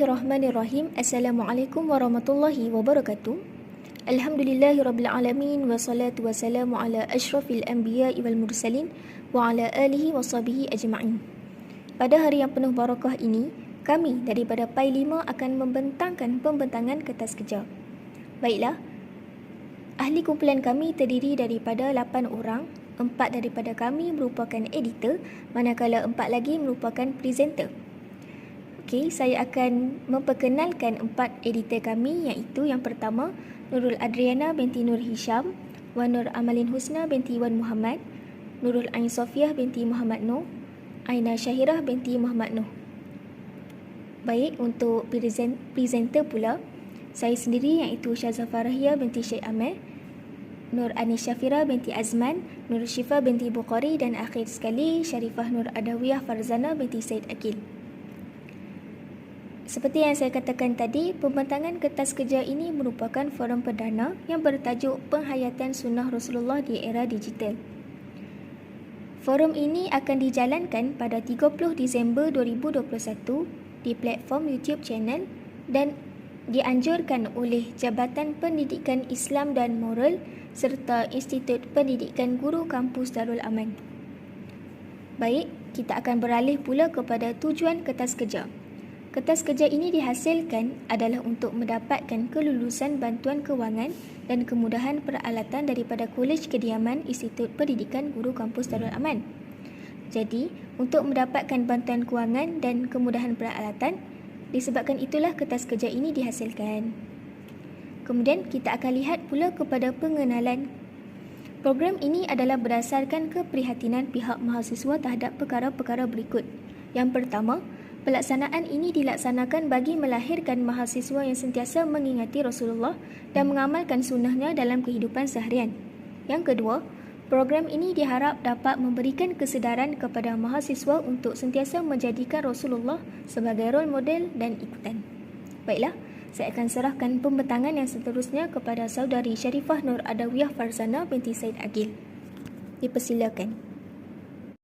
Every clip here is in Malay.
Bismillahirrahmanirrahim. Assalamualaikum warahmatullahi wabarakatuh. Alhamdulillahirrabbilalamin. Wassalatu wassalamu ala ashrafil anbiya wal mursalin wa ala alihi wa sahbihi ajma'in. Pada hari yang penuh barakah ini, kami daripada PAI 5 akan membentangkan pembentangan kertas kerja. Baiklah, ahli kumpulan kami terdiri daripada 8 orang. 4 daripada kami merupakan editor, manakala 4 lagi merupakan presenter. Okey, saya akan memperkenalkan 4 editor kami, iaitu yang pertama Nurul Adriana binti Nur Hisham, Wan Nur Amalin Husna binti Wan Muhammad, Nurul Ain Sofiah binti Muhammad Noh, Aina Syahirah binti Muhammad Noh. Baik, untuk presenter pula, saya sendiri iaitu Syazah Farahia binti Syekh Amir, Nur Anis Syafira binti Azman, Nur Syifa binti Bukhari, dan akhir sekali Syarifah Nur Adawiyah Farzana binti Said Akil. Seperti yang saya katakan tadi, pembentangan kertas kerja ini merupakan forum perdana yang bertajuk Penghayatan Sunnah Rasulullah di Era Digital. Forum ini akan dijalankan pada 30 Disember 2021 di platform YouTube channel dan dianjurkan oleh Jabatan Pendidikan Islam dan Moral serta Institut Pendidikan Guru Kampus Darul Aman. Baik, kita akan beralih pula kepada tujuan kertas kerja. Kertas kerja ini dihasilkan adalah untuk mendapatkan kelulusan bantuan kewangan dan kemudahan peralatan daripada Kolej Kediaman Institut Pendidikan Guru Kampus Darul Aman. Jadi, untuk mendapatkan bantuan kewangan dan kemudahan peralatan, disebabkan itulah kertas kerja ini dihasilkan. Kemudian, kita akan lihat pula kepada pengenalan. Program ini adalah berdasarkan keprihatinan pihak mahasiswa terhadap perkara-perkara berikut. Yang pertama, pelaksanaan ini dilaksanakan bagi melahirkan mahasiswa yang sentiasa mengingati Rasulullah dan mengamalkan sunnahnya dalam kehidupan seharian. Yang kedua, program ini diharap dapat memberikan kesedaran kepada mahasiswa untuk sentiasa menjadikan Rasulullah sebagai role model dan ikutan. Baiklah, saya akan serahkan pembentangan yang seterusnya kepada saudari Syarifah Nur Adawiyah Farzana binti Said Akil. Dipersilakan.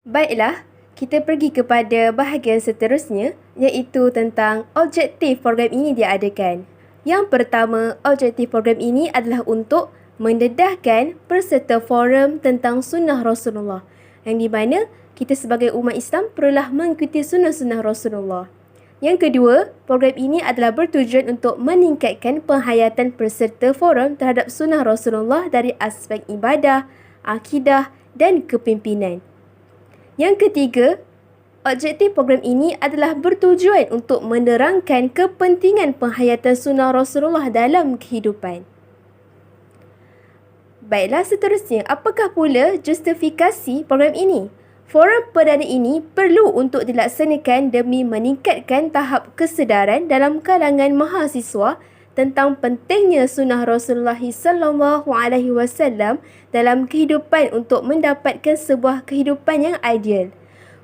Baiklah, kita pergi kepada bahagian seterusnya, iaitu tentang objektif program ini diadakan. Yang pertama, objektif program ini adalah untuk mendedahkan peserta forum tentang sunnah Rasulullah, yang di mana kita sebagai umat Islam perlulah mengikuti sunnah-sunnah Rasulullah. Yang kedua, program ini adalah bertujuan untuk meningkatkan penghayatan peserta forum terhadap sunnah Rasulullah dari aspek ibadah, akidah dan kepimpinan. Yang ketiga, objektif program ini adalah bertujuan untuk menerangkan kepentingan penghayatan sunnah Rasulullah dalam kehidupan. Baiklah, seterusnya, apakah pula justifikasi program ini? Forum perdana ini perlu untuk dilaksanakan demi meningkatkan tahap kesedaran dalam kalangan mahasiswa tentang pentingnya sunnah Rasulullah SAW dalam kehidupan untuk mendapatkan sebuah kehidupan yang ideal,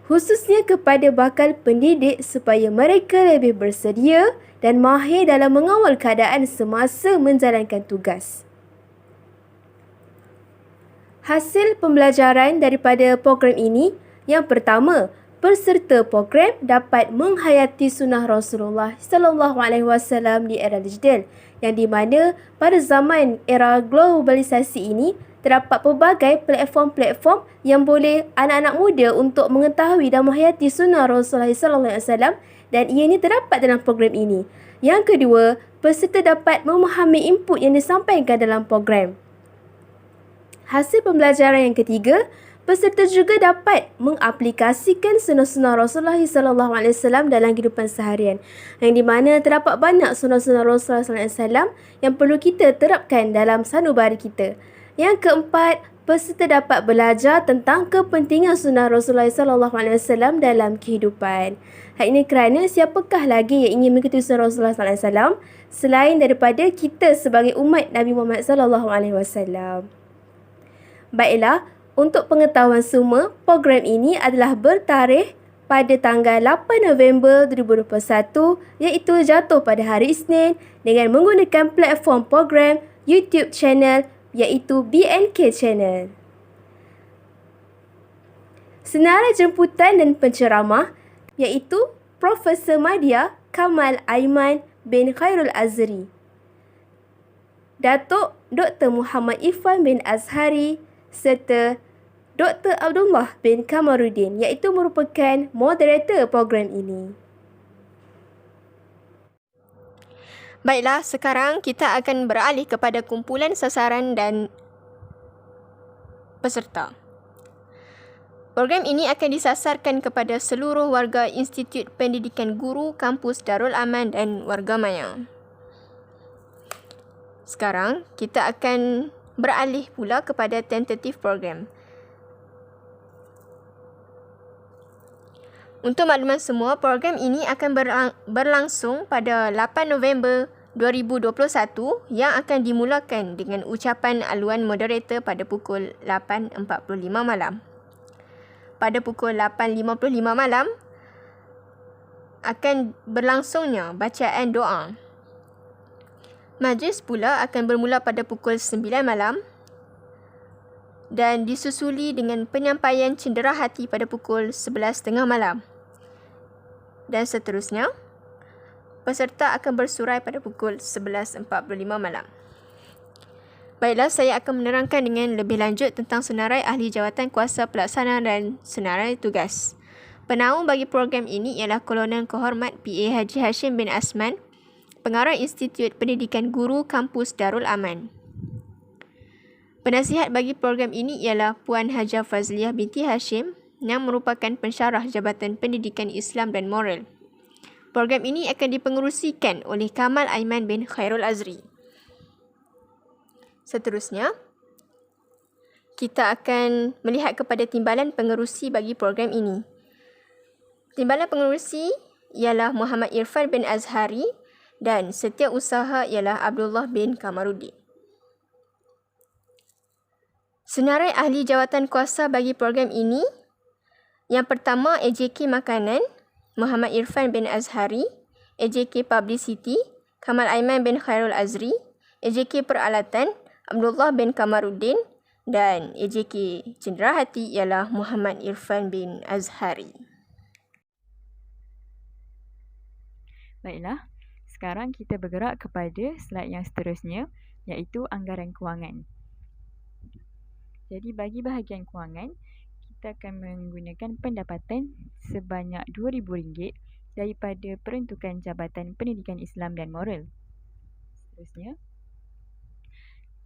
khususnya kepada bakal pendidik supaya mereka lebih bersedia dan mahir dalam mengawal keadaan semasa menjalankan tugas. Hasil pembelajaran daripada program ini, yang pertama, peserta program dapat menghayati sunnah Rasulullah SAW di era digital, yang di mana pada zaman era globalisasi ini terdapat pelbagai platform-platform yang boleh anak-anak muda untuk mengetahui dan menghayati sunnah Rasulullah SAW, dan ianya terdapat dalam program ini. Yang kedua, peserta dapat memahami input yang disampaikan dalam program. Hasil pembelajaran yang ketiga, peserta juga dapat mengaplikasikan sunnah-sunnah Rasulullah SAW dalam kehidupan seharian, yang di mana terdapat banyak sunnah-sunnah Rasulullah SAW yang perlu kita terapkan dalam sanubari kita. Yang keempat, peserta dapat belajar tentang kepentingan sunnah Rasulullah SAW dalam kehidupan. Hal ini kerana siapakah lagi yang ingin mengikuti sunnah Rasulullah SAW selain daripada kita sebagai umat Nabi Muhammad SAW. Baiklah, untuk pengetahuan semua, program ini adalah bertarikh pada tanggal 8 November 2021, iaitu jatuh pada hari Isnin, dengan menggunakan platform program YouTube channel iaitu BNK Channel. Senarai jemputan dan penceramah iaitu Profesor Madya Kamal Aiman bin Khairul Azri, Datuk Dr. Muhammad Irfan bin Azhari serta Dr. Abdullah bin Kamarudin iaitu merupakan moderator program ini. Baiklah, sekarang kita akan beralih kepada kumpulan sasaran dan peserta. Program ini akan disasarkan kepada seluruh warga Institut Pendidikan Guru Kampus Darul Aman dan warga maya. Sekarang, kita akan beralih pula kepada tentatif program. Untuk makluman semua, program ini akan berlangsung pada 8 November 2021 yang akan dimulakan dengan ucapan aluan moderator pada pukul 8.45 malam. Pada pukul 8.55 malam, akan berlangsungnya bacaan doa. Majlis pula akan bermula pada pukul 9 malam dan disusuli dengan penyampaian cenderahati pada pukul 11.30 malam. Dan seterusnya, peserta akan bersurai pada pukul 11.45 malam. Baiklah, saya akan menerangkan dengan lebih lanjut tentang senarai ahli jawatan kuasa pelaksana dan senarai tugas. Penaung bagi program ini ialah Kolonel Kehormat PA Haji Hashim bin Asman, Pengarah Institut Pendidikan Guru Kampus Darul Aman. Penasihat bagi program ini ialah Puan Hajah Fazliah binti Hashim yang merupakan pensyarah Jabatan Pendidikan Islam dan Moral. Program ini akan dipengerusikan oleh Kamal Aiman bin Khairul Azri. Seterusnya, kita akan melihat kepada timbalan pengerusi bagi program ini. Timbalan pengerusi ialah Muhammad Irfan bin Azhari dan setiausaha ialah Abdullah bin Kamarudin. Senarai ahli jawatan kuasa bagi program ini, yang pertama AJK Makanan, Muhammad Irfan bin Azhari, AJK Publicity, Kamal Aiman bin Khairul Azri, AJK Peralatan, Abdullah bin Kamarudin dan AJK Cenderahati ialah Muhammad Irfan bin Azhari. Baiklah, sekarang kita bergerak kepada slide yang seterusnya iaitu anggaran kewangan. Jadi bagi bahagian kewangan, kita akan menggunakan pendapatan sebanyak RM2,000 daripada peruntukan Jabatan Pendidikan Islam dan Moral. Seterusnya,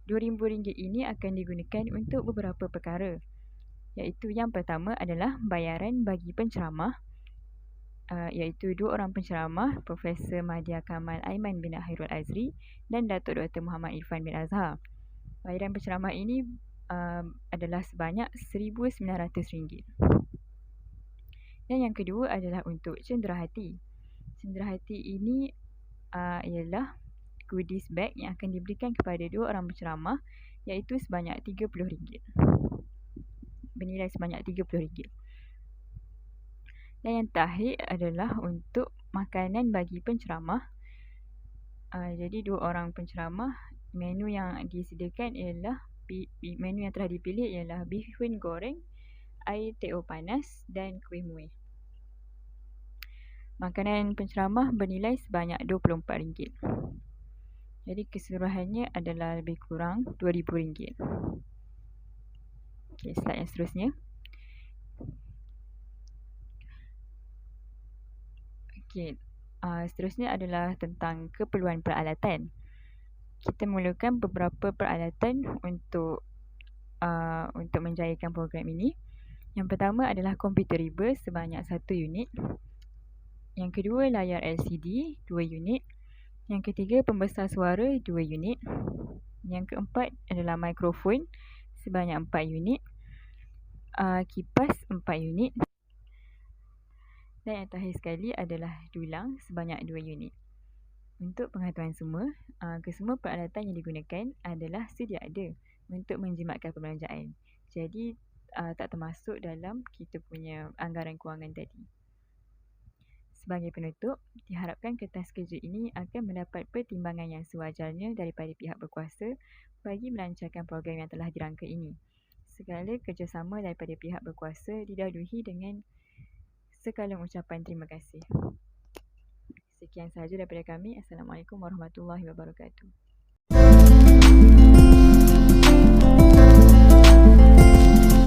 RM2,000 ini akan digunakan untuk beberapa perkara, iaitu yang pertama adalah bayaran bagi penceramah, iaitu 2 orang penceramah, Profesor Madya Kamal Aiman bin Khairul Azri dan Datuk Dr. Muhammad Irfan bin Azhar. Bayaran penceramah ini adalah sebanyak RM1,900. Dan yang kedua adalah untuk cenderahati. Cenderahati ini ialah goodies bag yang akan diberikan kepada 2 orang penceramah iaitu sebanyak RM30. Bernilai sebanyak RM30. Dan yang terakhir adalah untuk makanan bagi penceramah. Jadi 2 orang penceramah, menu yang disediakan ialah menu yang telah dipilih ialah bihun goreng, air teh panas dan kuih muih. Makanan penceramah bernilai sebanyak RM24. Jadi keseluruhannya adalah lebih kurang RM2,000. Okey, slide yang seterusnya. Okey, seterusnya adalah tentang keperluan peralatan. Kita memerlukan beberapa peralatan untuk menjayakan program ini. Yang pertama adalah komputer riba sebanyak 1 unit. Yang kedua, layar LCD 2 unit. Yang ketiga, pembesar suara 2 unit. Yang keempat adalah mikrofon sebanyak 4 unit. Kipas 4 unit. Dan yang terakhir sekali adalah dulang sebanyak 2 unit. Untuk pengetahuan semua, kesemua peralatan yang digunakan adalah sedia ada untuk menjimatkan perbelanjaan. Jadi, tak termasuk dalam kita punya anggaran kewangan tadi. Sebagai penutup, diharapkan kertas kerja ini akan mendapat pertimbangan yang sewajarnya daripada pihak berkuasa bagi melancarkan program yang telah dirangka ini. Segala kerjasama daripada pihak berkuasa didahului dengan sekalang ucapan terima kasih. Sekian sahaja daripada kami. Assalamualaikum warahmatullahi wabarakatuh.